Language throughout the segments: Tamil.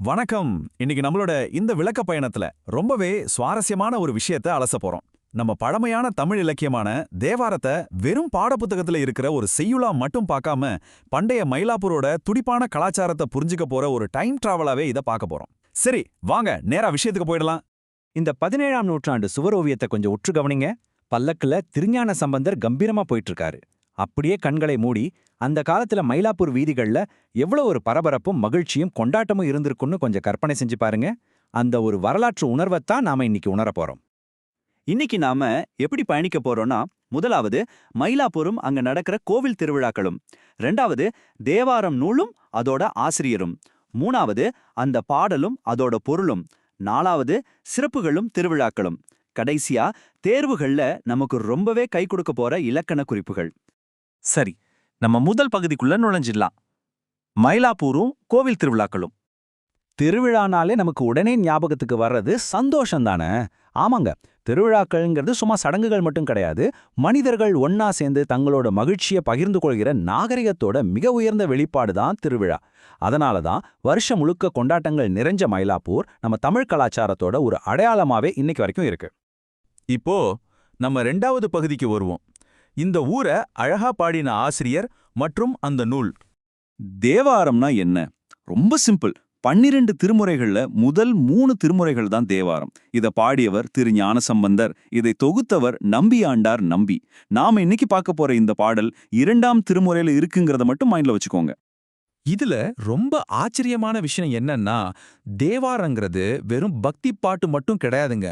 வணக்கம். இன்னைக்கு நம்மளோட இந்த விளக்க பயணத்துல ரொம்பவே சுவாரஸ்யமான ஒரு விஷயத்தை அலச போறோம். நம்ம பழமையான தமிழ் இலக்கியமான தேவாரத்தை வெறும் பாடப்புத்தகத்துல இருக்கிற ஒரு செய்யுளா மட்டும் பார்க்காம பண்டைய மயிலாப்பூரோட துடிப்பான கலாச்சாரத்தை புரிஞ்சுக்க போற ஒரு டைம் டிராவலாவே இதை பார்க்க போறோம். சரி, வாங்க நேரா விஷயத்துக்கு போயிடலாம். இந்த 17ஆம் நூற்றாண்டு சுவரோவியத்தை கொஞ்சம் உற்று கவனிங்க. பல்லக்குல திருஞான சம்பந்தர் கம்பீரமா போயிட்டு இருக்காரு. அப்படியே கண்களை மூடி அந்த காலத்துல மயிலாப்பூர் வீதிகள்ல எவ்வளவு ஒரு பரபரப்பும் மகிழ்ச்சியும் கொண்டாட்டமும் இருந்திருக்குன்னு கொஞ்சம் கற்பனை செஞ்சு பாருங்க. அந்த ஒரு வரலாற்று உணர்வைத்தான் நாம இன்னைக்கு உணர போறோம். இன்னைக்கு நாம எப்படி பயணிக்க போறோம்னா, முதலாவது மயிலாப்பூரும் அங்க நடக்கிற கோவில் திருவிழாக்களும், ரெண்டாவது தேவாரம் நூலும் அதோட ஆசிரியரும், மூணாவது அந்த பாடலும் அதோட பொருளும், நாலாவது சிறப்புகளும் திருவிழாக்களும், கடைசியா தேர்வுகள்ல நமக்கு ரொம்பவே கை கொடுக்க போற இலக்கண குறிப்புகள். சரி, நம்ம முதல் பகுதிக்குள்ள நுழைஞ்சிடலாம். மயிலாப்பூரும் கோவில் திருவிழாக்களும். திருவிழானாலே நமக்கு உடனே ஞாபகத்துக்கு வர்றது சந்தோஷம் தானே? ஆமாங்க, திருவிழாக்கள்ங்கிறது சும்மா சடங்குகள் மட்டும் கிடையாது. மனிதர்கள் ஒன்னா சேர்ந்து தங்களோட மகிழ்ச்சியை பகிர்ந்து கொள்கிற நாகரிகத்தோட மிக உயர்ந்த வெளிப்பாடு தான் திருவிழா. அதனால தான் வருஷம் முழுக்க கொண்டாட்டங்கள் நிறைஞ்ச மயிலாப்பூர் நம்ம தமிழ் கலாச்சாரத்தோட ஒரு அடையாளமாவே இன்னைக்கு வரைக்கும் இருக்கு. இப்போ நம்ம ரெண்டாவது பகுதிக்கு வருவோம். இந்த ஊரை அழகா பாடின ஆசிரியர் மற்றும் அந்த நூல். தேவாரம்னா என்ன? ரொம்ப சிம்பிள். 12 திருமுறைகள்ல முதல் 3 திருமுறைகள் தான் தேவாரம். இத பாடியவர் திரு ஞானசம்பந்தர், இதை தொகுத்தவர் நம்பியாண்டார் நம்பி. நாம இன்னைக்கு பார்க்க போற இந்த பாடல் 2ஆம் திருமுறையில இருக்குங்கிறத மட்டும் மைண்ட்ல வச்சுக்கோங்க. இதுல ரொம்ப ஆச்சரியமான விஷயம் என்னன்னா, தேவாரங்கிறது வெறும் பக்தி பாட்டு மட்டும் கிடையாதுங்க.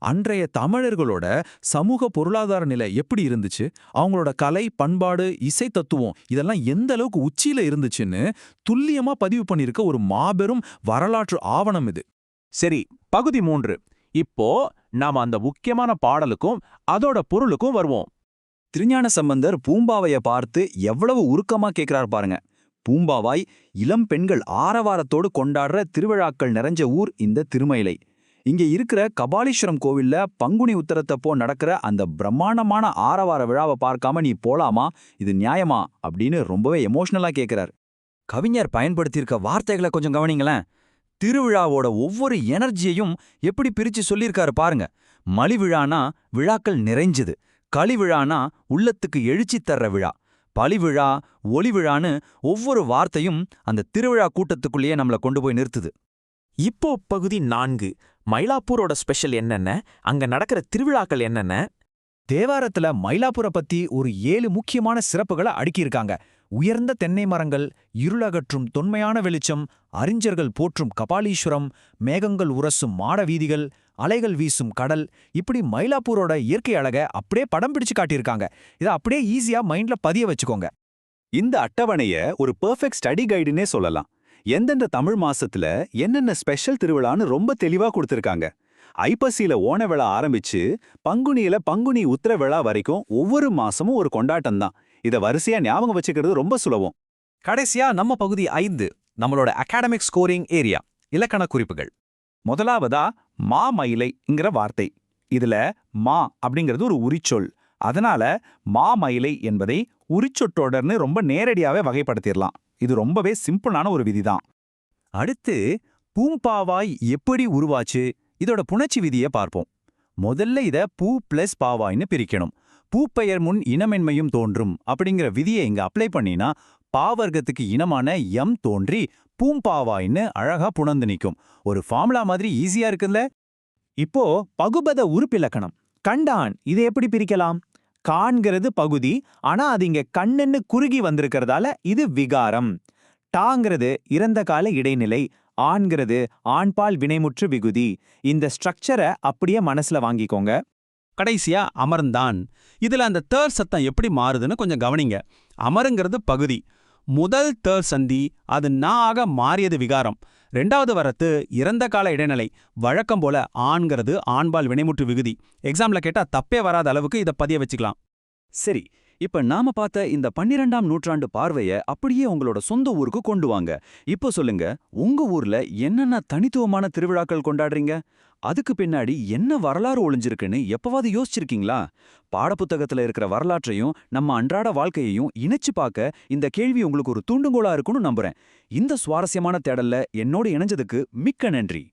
அன்றைய தமிழர்களோட சமூக பொருளாதார நிலை எப்படி இருந்துச்சு, அவங்களோட கலை பண்பாடு இசை தத்துவம் இதெல்லாம் எந்த அளவுக்கு உச்சியில இருந்துச்சுன்னு துல்லியமா பதிவு பண்ணியிருக்க ஒரு மாபெரும் வரலாற்று ஆவணம் இது. சரி, பகுதி 3. இப்போ நாம அந்த முக்கியமான பாடலுக்கும் அதோட பொருளுக்கும் வருவோம். திருஞான சம்பந்தர் பூம்பாவைய பார்த்து எவ்வளவு உருக்கமா கேட்கிறார் பாருங்க. பூம்பாவாய் இளம் பெண்கள் ஆரவாரத்தோடு கொண்டாடுற திருவிழாக்கள் நிறைஞ்ச ஊர் இந்த திருமயிலை. இங்க இருக்கிற கபாலீஸ்வரம் கோவில்ல பங்குனி உத்தரத்தப்போ நடக்கிற அந்த பிரம்மாண்டமான ஆரவார விழாவை பார்க்காம நீ போலாமா, இது நியாயமா அப்படின்னு ரொம்பவே எமோஷனலா கேட்கிறார். கவிஞர் பயன்படுத்தியிருக்க வார்த்தைகளை கொஞ்சம் கவனிங்களேன். திருவிழாவோட ஒவ்வொரு எனர்ஜியையும் எப்படி பிரிச்சு சொல்லியிருக்காரு பாருங்க. மலிவிழானா விழாக்கள் நிறைஞ்சது, களிவிழானா உள்ளத்துக்கு எழுச்சி தர்ற விழா, பலிவிழா ஒளிவிழான்னு ஒவ்வொரு வார்த்தையும் அந்த திருவிழா கூட்டத்துக்குள்ளேயே நம்மளை கொண்டு போய் நிறுத்துது. இப்போ பகுதி 4. மயிலாப்பூரோட ஸ்பெஷல் என்னென்ன, அங்க நடக்கிற திருவிழாக்கள் என்னென்ன. தேவாரத்துல மயிலாப்பூரை பத்தி ஒரு 7 முக்கியமான சிறப்புகளை அடுக்கியிருக்காங்க. உயர்ந்த தென்னை மரங்கள், இருளகற்றும் தொன்மையான வெளிச்சம், அறிஞர்கள் போற்றும் கபாலீஸ்வரம், மேகங்கள் உரசும் மாட வீதிகள், அலைகள் வீசும் கடல், இப்படி மயிலாப்பூரோட இயற்கை அழகை அப்படியே படம் பிடிச்சு காட்டியிருக்காங்க. இதை அப்படியே ஈஸியா மைண்ட்ல பதிய வச்சுக்கோங்க. இந்த அட்டவணைய ஒரு பெர்ஃபெக்ட் ஸ்டடி கைடுனே சொல்லலாம். எந்தெந்த தமிழ் மாசத்துல என்னென்ன ஸ்பெஷல் திருவிழான்னு ரொம்ப தெளிவா கொடுத்திருக்காங்க. ஐப்பசியில ஓண விழா ஆரம்பிச்சு பங்குனியில பங்குனி உத்திர விழா வரைக்கும் ஒவ்வொரு மாசமும் ஒரு கொண்டாட்டம் தான். இத வரிசையா ஞாபகம் வச்சுக்கிறது ரொம்ப சுலபம். கடைசியா நம்ம பகுதி 5, நம்மளோட அகாடமிக் ஸ்கோரிங் ஏரியா, இலக்கண குறிப்புகள். முதலாவதா மாமயிலைங்கிற வார்த்தை. இதுல மா அப்படிங்கிறது ஒரு உரிச்சொல். அதனால மாமயிலை என்பதை உரிச்சொற்றொடர்னு ரொம்ப நேரடியாவே வகைப்படுத்திடலாம். இது ரொம்பவே சிம்பிளான ஒரு விதிதான். அடுத்து பூம்பாவாய் எப்படி உருவாச்சு, இதோட புணர்ச்சி விதியை பார்ப்போம். முதல்ல இத பூ பிளஸ் பாவாய்னு பிரிக்கணும். பூப்பெயர் முன் இனமென்மையும் தோன்றும் அப்படிங்கிற விதியை இங்க அப்ளை பண்ணினா பாவர்க்கத்துக்கு இனமான எம் தோன்றி பூம்பாவாய்ன்னு அழகா புணர்ந்து நிற்கும். ஒரு ஃபார்முலா மாதிரி ஈஸியா இருக்குல்ல? இப்போ பகுபத உறுப்பிலக்கணம். கண்டான், இதை எப்படி பிரிக்கலாம்? காண்கிறது பகுதி, ஆனா அது இங்க கண்ணுன்னு குறுகி வந்திருக்கிறதால இது விகாரம். டாங்கிறது இறந்த கால இடைநிலை, ஆண்கிறது ஆண்பால் வினைமுற்று விகுதி. இந்த ஸ்ட்ரக்சரை அப்படியே மனசுல வாங்கிக்கோங்க. கடைசியா அமர்ந்தான். இதுல அந்த தேர் சத்தம் எப்படி மாறுதுன்னு கொஞ்சம் கவனிங்க. அமருங்கிறது பகுதி, முதல் தேர் சந்தி அது ஆக மாறியது விகாரம். 2வது வரத்து இறந்த கால இடைநிலை, வழக்கம் போல ஆண்கிறது ஆண்பால் வினைமுற்று விகுதி. எக்ஸாம்ல கேட்டா தப்பே வராத அளவுக்கு இதை பதிய வச்சுக்கலாம். சரி, இப்ப நாம பார்த்த இந்த 12ஆம் நூற்றாண்டு பார்வைய அப்படியே உங்களோட சொந்த ஊருக்கு கொண்டு வாங்க. இப்போ சொல்லுங்க, உங்க ஊர்ல என்னென்ன தனித்துவமான திருவிழாக்கள் கொண்டாடுறீங்க? அதுக்கு பின்னாடி என்ன வரலாறு ஒளிஞ்சிருக்குன்னு எப்பவாவது யோசிச்சிருக்கீங்களா? பாடப்புத்தகத்துல இருக்கிற வரலாற்றையும் நம்ம அன்றாட வாழ்க்கையையும் இணைச்சு பார்க்க இந்த கேள்வி உங்களுக்கு ஒரு தூண்டுகோலா இருக்கும்னு நம்புறேன். இந்த சுவாரஸ்யமான தேடல்ல என்னோட இணைஞ்சதுக்கு மிக்க நன்றி.